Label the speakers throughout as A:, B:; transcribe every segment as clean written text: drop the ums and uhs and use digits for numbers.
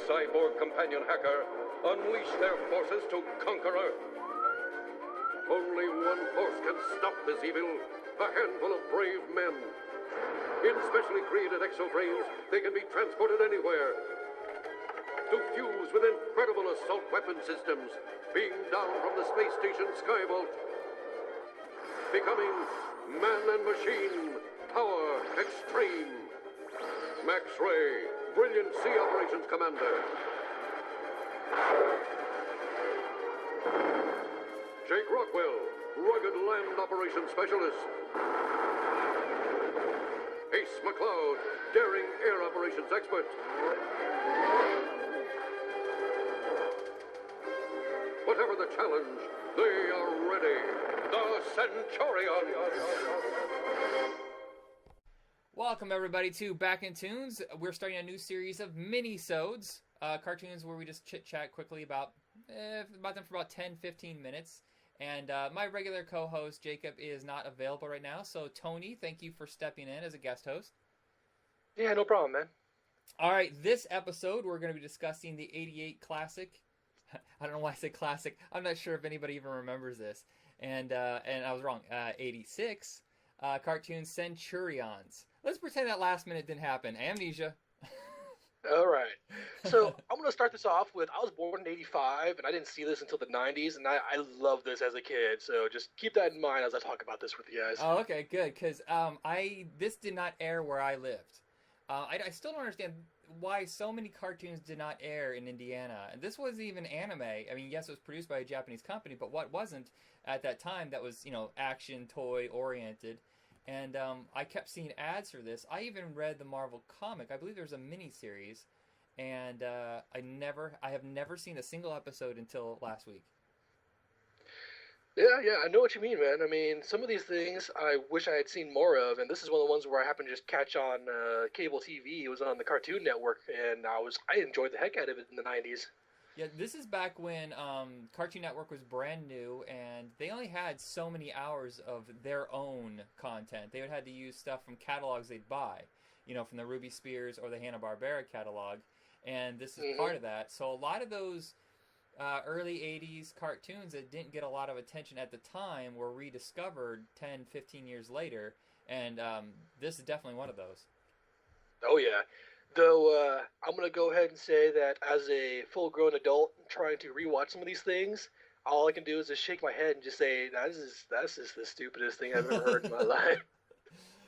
A: cyborg companion hacker unleash their forces to conquer Earth. Only one force can stop this evil, a handful of brave men. In specially created exoframes, they can be transported anywhere to fuse with incredible assault weapon systems beamed down from the space station Skyvault, becoming man and machine power extreme. Max Ray, Brilliant Sea Operations Commander. Jake Rockwell, Rugged Land Operations Specialist. Ace McCloud, Daring Air Operations Expert. Whatever the challenge, they are ready. The Centurions.
B: Welcome everybody to Back in Toons. We're starting a new series of mini-sodes, cartoons where we just chit-chat quickly about them for about 10-15 minutes. And my regular co-host Jacob is not available right now, so Tony, thank you for stepping in as a guest host.
C: Yeah, no problem, man.
B: All right, this episode we're going to be discussing the '88 classic. I don't know why I say classic. I'm not sure if anybody even remembers this. And I was wrong. '86 cartoon Centurions. Let's pretend that last minute didn't happen. Amnesia.
C: All right. So I'm going to start this off with, I was born in '85, and I didn't see this until the '90s, and I loved this as a kid. So just keep that in mind as I talk about this with you guys.
B: Oh, okay, good. Because this did not air where I lived. I still don't understand why so many cartoons did not air in Indiana. And this wasn't even anime. I mean, yes, it was produced by a Japanese company, but what wasn't at that time that was, action, toy oriented. And I kept seeing ads for this. I even read the Marvel comic. I believe there's a mini-series. And I have never seen a single episode until last week.
C: Yeah, I know what you mean, man. I mean, some of these things I wish I had seen more of, and this is one of the ones where I happened to just catch on cable TV. It was on the Cartoon Network, and I enjoyed the heck out of it in the '90s.
B: Yeah, this is back when Cartoon Network was brand new, and they only had so many hours of their own content. They would have to use stuff from catalogs they'd buy, from the Ruby Spears or the Hanna-Barbera catalog, and this is part of that. So a lot of those early 80s cartoons that didn't get a lot of attention at the time were rediscovered 10, 15 years later, and this is definitely one of those.
C: Oh, yeah. Though, I'm going to go ahead and say that as a full-grown adult trying to rewatch some of these things, all I can do is just shake my head and just say, that's just the stupidest thing I've ever heard in my life.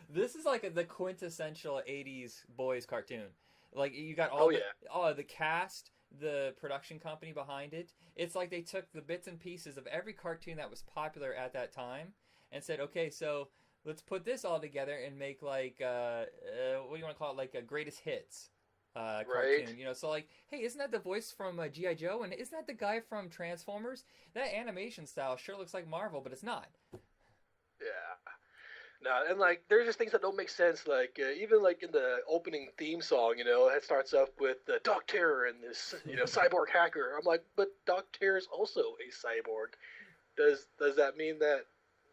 B: This is like the quintessential 80s boys cartoon. Like, you got all the cast, the production company behind it. It's like they took the bits and pieces of every cartoon that was popular at that time and said, okay, so let's put this all together and make like what do you want to call it, like a greatest hits cartoon.
C: Right.
B: So like, hey, isn't that the voice from G.I. Joe, and isn't that the guy from Transformers? That animation style sure looks like Marvel, but it's not.
C: Yeah. No, and like there's just things that don't make sense. Like even like in the opening theme song, it starts up with Doc Terror and this cyborg hacker. I'm like, but Doc Terror is also a cyborg. Does that mean that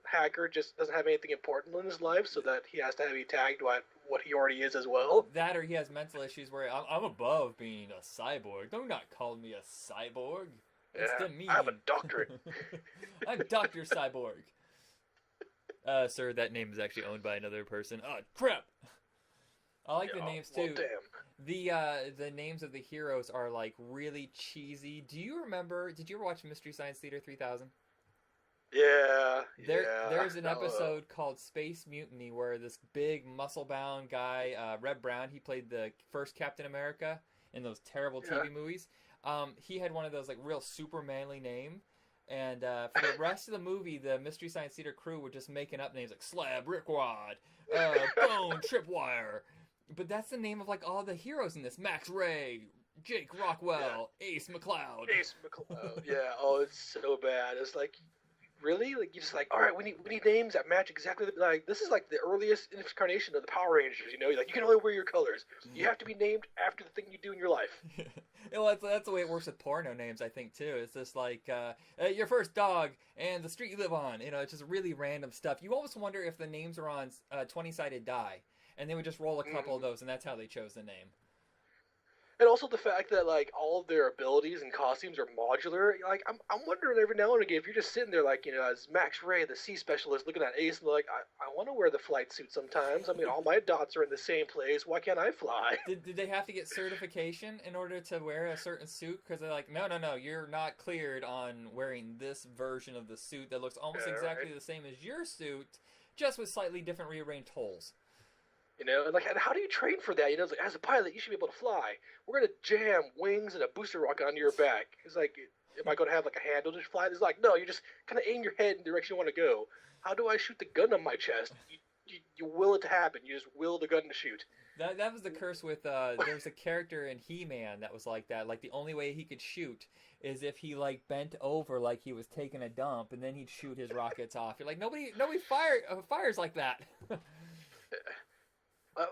C: hacker just doesn't have anything important in his life, so that he has to be tagged what he already is as well?
B: That, or he has mental issues where I'm above being a cyborg. Don't not call me a cyborg. It's demeaning.
C: I have a doctorate.
B: I'm Dr. Cyborg. Sir, that name is actually owned by another person. Oh, crap! I like the names, too.
C: Well, damn.
B: The names of the heroes are, like, really cheesy. Did you ever watch Mystery Science Theater 3000?
C: Yeah.
B: There's an episode called Space Mutiny where this big, muscle-bound guy, Reb Brown, he played the first Captain America in those terrible TV movies. He had one of those, like, real super manly name. And for the rest of the movie, the Mystery Science Theater crew were just making up names like Slab, Rickwad, Bone, Tripwire. But that's the name of like all the heroes in this. Max Ray, Jake Rockwell, Ace McCloud.
C: Yeah, oh, it's so bad. It's like, really? Like, you just like, all right, we need names that match exactly. Like, this is like the earliest incarnation of the Power Rangers, Like, you can only wear your colors. You have to be named after the thing you do in your life.
B: Well, that's the way it works with porno names, I think, too. It's just like, your first dog and the street you live on. It's just really random stuff. You almost wonder if the names are on 20-sided die, and they would just roll a couple of those, and that's how they chose the name.
C: And also the fact that like all of their abilities and costumes are modular. Like I'm wondering every now and again if you're just sitting there like as Max Ray, the sea specialist, looking at Ace and like I want to wear the flight suit sometimes. I mean, all my dots are in the same place. Why can't I fly?
B: Did they have to get certification in order to wear a certain suit? Because they're like, no, you're not cleared on wearing this version of the suit that looks almost exactly
C: right.
B: the same as your suit, just with slightly different rearranged holes.
C: And like, and how do you train for that? It's like, as a pilot, you should be able to fly. We're gonna jam wings and a booster rocket onto your back. It's like, am I gonna have like a handle to fly? It's like, no, you just kind of aim your head in the direction you want to go. How do I shoot the gun on my chest? You will it to happen. You just will the gun to shoot.
B: That was the curse with there's a character in He-Man that was like that. Like the only way he could shoot is if he like bent over like he was taking a dump, and then he'd shoot his rockets off. You're like, nobody fires like that.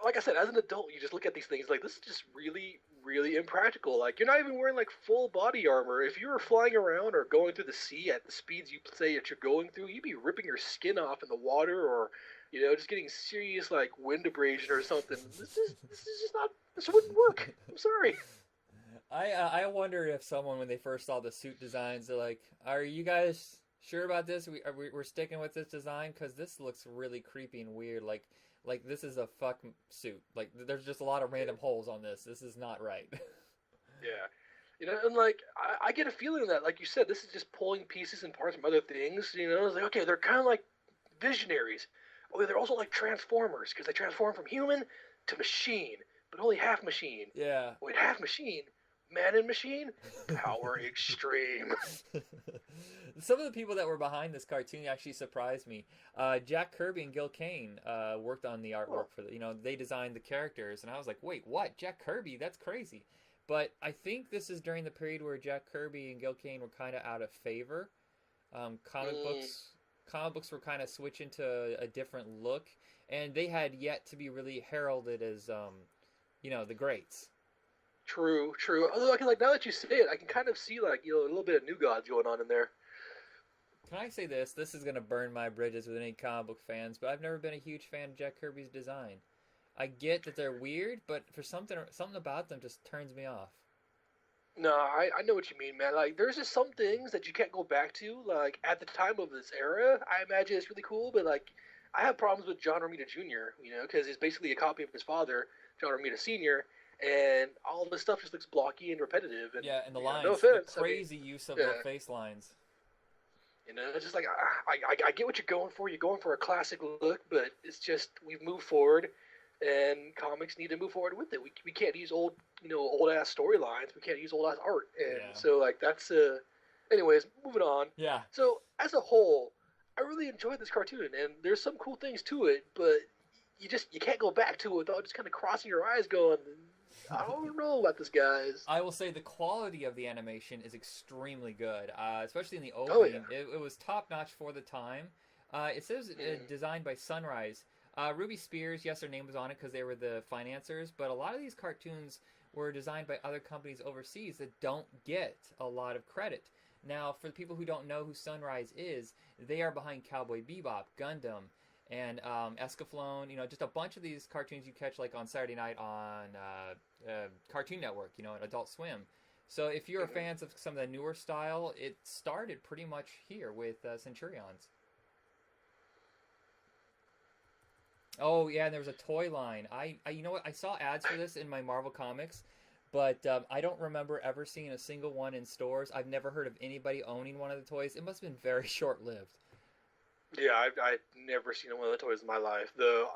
C: Like I said, as an adult, you just look at these things like this is just really, really impractical. Like you're not even wearing like full body armor. If you were flying around or going through the sea at the speeds you say that you're going through, you'd be ripping your skin off in the water, or just getting serious like wind abrasion or something. This is just not. This wouldn't work. I'm sorry.
B: I wonder if someone, when they first saw the suit designs, they're like, "Are you guys sure about this? We're sticking with this design because this looks really creepy and weird. Like this is a fuck suit. Like there's just a lot of random holes on this. This is not right."
C: Yeah. And like I get a feeling that, like you said, this is just pulling pieces and parts from other things. It's like, okay, they're kind of like visionaries. Oh, they're also like transformers because they transform from human to machine, but only half machine.
B: Yeah.
C: Wait, half machine? Man and machine? Power extreme.
B: Some of the people that were behind this cartoon actually surprised me. Jack Kirby and Gil Kane worked on the artwork for they designed the characters, and I was like, wait, what? Jack Kirby? That's crazy. But I think this is during the period where Jack Kirby and Gil Kane were kind of out of favor. Comic books were kind of switching to a different look, and they had yet to be really heralded as the greats.
C: True. Although I can, like, now that you say it, I can kind of see like a little bit of New Gods going on in there.
B: Can I say this? This is gonna burn my bridges with any comic book fans, but I've never been a huge fan of Jack Kirby's design. I get that they're weird, but for something about them just turns me off.
C: No, I know what you mean, man. Like, there's just some things that you can't go back to. Like, at the time of this era, I imagine it's really cool, but like, I have problems with John Romita Jr. Because he's basically a copy of his father, John Romita Sr. And all this stuff just looks blocky and repetitive. And,
B: yeah, and the lines,
C: no offense,
B: the crazy use of the face lines.
C: It's just like, I get what you're going for. You're going for a classic look, but it's just, we've moved forward, and comics need to move forward with it. We can't use old ass storylines. We can't use old ass art. And so, like, that's, anyways, moving on.
B: Yeah.
C: So, as a whole, I really enjoyed this cartoon, and there's some cool things to it, but you can't go back to it without just kind of crossing your eyes going, I don't know about this, guys.
B: I will say the quality of the animation is extremely good, especially in the opening. Oh, yeah. It was top-notch for the time. It says designed by Sunrise. Ruby Spears, yes, their name was on it because they were the financiers, but a lot of these cartoons were designed by other companies overseas that don't get a lot of credit. Now, for the people who don't know who Sunrise is, they are behind Cowboy Bebop, Gundam, and Escaflowne, just a bunch of these cartoons you catch like on Saturday night on Cartoon Network, and Adult Swim. So if you're fans of some of the newer style, it started pretty much here with Centurions. Oh yeah, and there was a toy line. I you know what? I saw ads for this in my Marvel comics, but I don't remember ever seeing a single one in stores. I've never heard of anybody owning one of the toys. It must have been very short-lived.
C: Yeah, I've never seen one of the toys in my life. Though,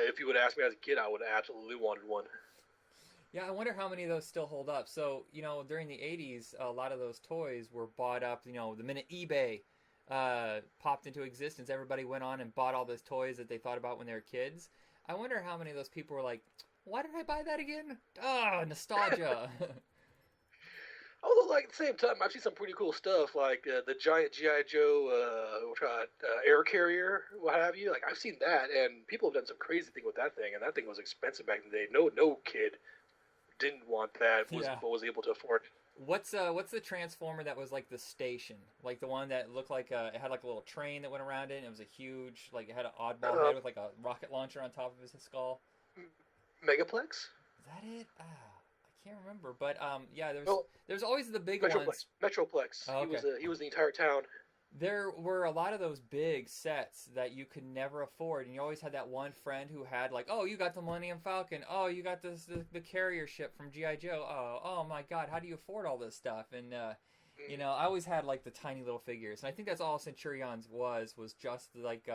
C: if you would ask me as a kid, I would have absolutely wanted one.
B: Yeah, I wonder how many of those still hold up. So, during the 80s, a lot of those toys were bought up, the minute eBay popped into existence, everybody went on and bought all those toys that they thought about when they were kids. I wonder how many of those people were like, why did I buy that again? Oh, nostalgia.
C: Although, like, at the same time, I've seen some pretty cool stuff, like the giant G.I. Joe air carrier, what have you. Like, I've seen that, and people have done some crazy thing with that thing, and that thing was expensive back in the day. No kid didn't want that, was able to afford it.
B: What's the Transformer that was like the station? Like the one that looked like it had like a little train that went around it, and it was a huge, like it had an oddball head with like a rocket launcher on top of his skull?
C: Megaplex?
B: Is that it? I can't remember, but yeah,
C: Well,
B: there's always the big
C: Metroplex.
B: ones.
C: Metroplex.
B: Oh, okay.
C: He was the entire town.
B: There were a lot of those big sets that you could never afford, and you always had that one friend who had like, oh, you got the Millennium Falcon, oh, you got the carrier ship from GI Joe, oh my God, how do you afford all this stuff? And you know, I always had like the tiny little figures, and I think that's all Centurions was just like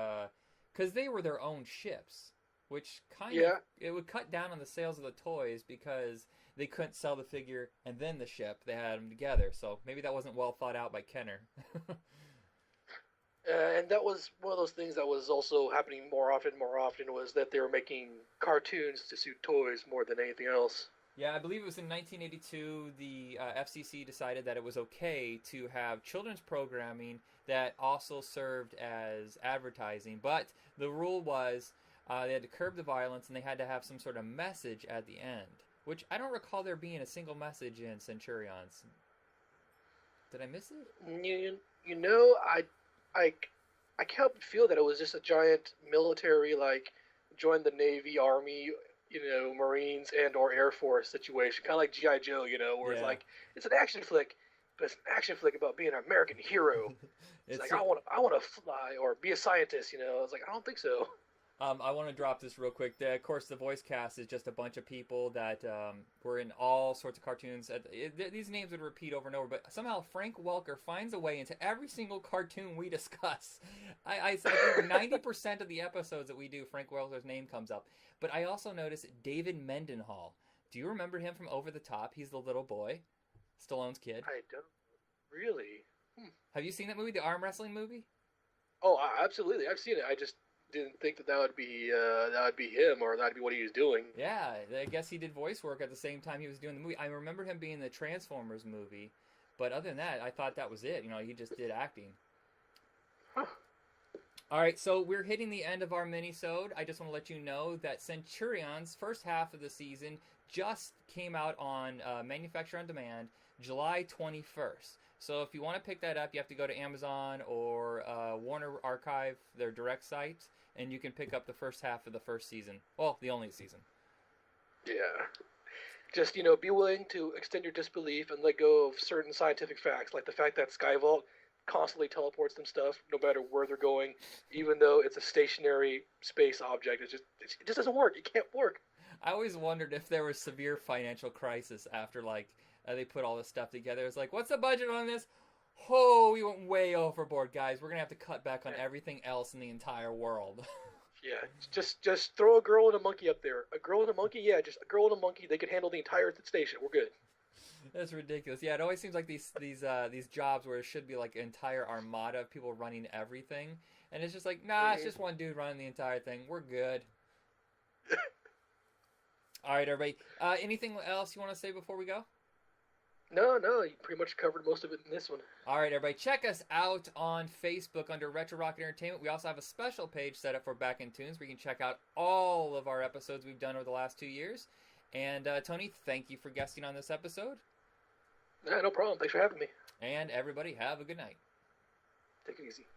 B: because they were their own ships, which kind of it would cut down on the sales of the toys because they couldn't sell the figure and then the ship. They had them together, so maybe that wasn't well thought out by Kenner.
C: And that was one of those things that was also happening more often was that they were making cartoons to suit toys more than anything else.
B: Yeah, I believe it was in 1982 the FCC decided that it was okay to have children's programming that also served as advertising, but the rule was they had to curb the violence and they had to have some sort of message at the end, which I don't recall there being a single message in Centurions. Did I miss it?
C: You know, I can't help but feel that it was just a giant military, like, join the Navy, Army, you know, Marines, and or Air Force situation. Kind of like G.I. Joe, you know, where it's like, it's an action flick, but it's an action flick about being an American hero. It's like, I want to fly or be a scientist, you know. It's like, I don't think so.
B: I want to drop this real quick. Of course, the voice cast is just a bunch of people that were in all sorts of cartoons. These names would repeat over and over, but somehow Frank Welker finds a way into every single cartoon we discuss. I think 90% of the episodes that we do, Frank Welker's name comes up. But I also noticed David Mendenhall. Do you remember him from Over the Top? He's the little boy, Stallone's kid.
C: I don't really.
B: Have you seen that movie, the arm wrestling movie?
C: Oh, absolutely. I've seen it. I just didn't think that would be him or that'd be what he was doing.
B: Yeah, I guess he did voice work at the same time he was doing the movie. I remember him being in the Transformers movie, but other than that, I thought that was it. You know, he just did acting.
C: Huh.
B: All right, so we're hitting the end of our mini-sode. I just want to let you know that Centurions' first half of the season just came out on Manufacture on Demand, July 21st. So if you want to pick that up, you have to go to Amazon or Warner Archive, their direct site, and you can pick up the first half of the first season. Well, the only season.
C: Yeah. Just, you know, be willing to extend your disbelief and let go of certain scientific facts, like the fact that Skyvault constantly teleports them stuff, no matter where they're going, even though it's a stationary space object. It just doesn't work. It can't work.
B: I always wondered if there was severe financial crisis after, like, they put all this stuff together. It's like, what's the budget on this? Oh, we went way overboard, guys. We're going to have to cut back on everything else in the entire world.
C: Yeah, just throw a girl and a monkey up there. A girl and a monkey? Yeah, just a girl and a monkey. They can handle the entire station. We're good.
B: That's ridiculous. Yeah, it always seems like these jobs where it should be like an entire armada of people running everything. And it's just like, nah, it's just one dude running the entire thing. We're good. All right, everybody. Anything else you want to say before we go?
C: No, you pretty much covered most of it in this one.
B: All right, everybody, check us out on Facebook under Retro Rocket Entertainment. We also have a special page set up for Back in Toons where you can check out all of our episodes we've done over the last 2 years. And, Tony, thank you for guesting on this episode.
C: Yeah, no problem. Thanks for having me.
B: And everybody, have a good night.
C: Take it easy.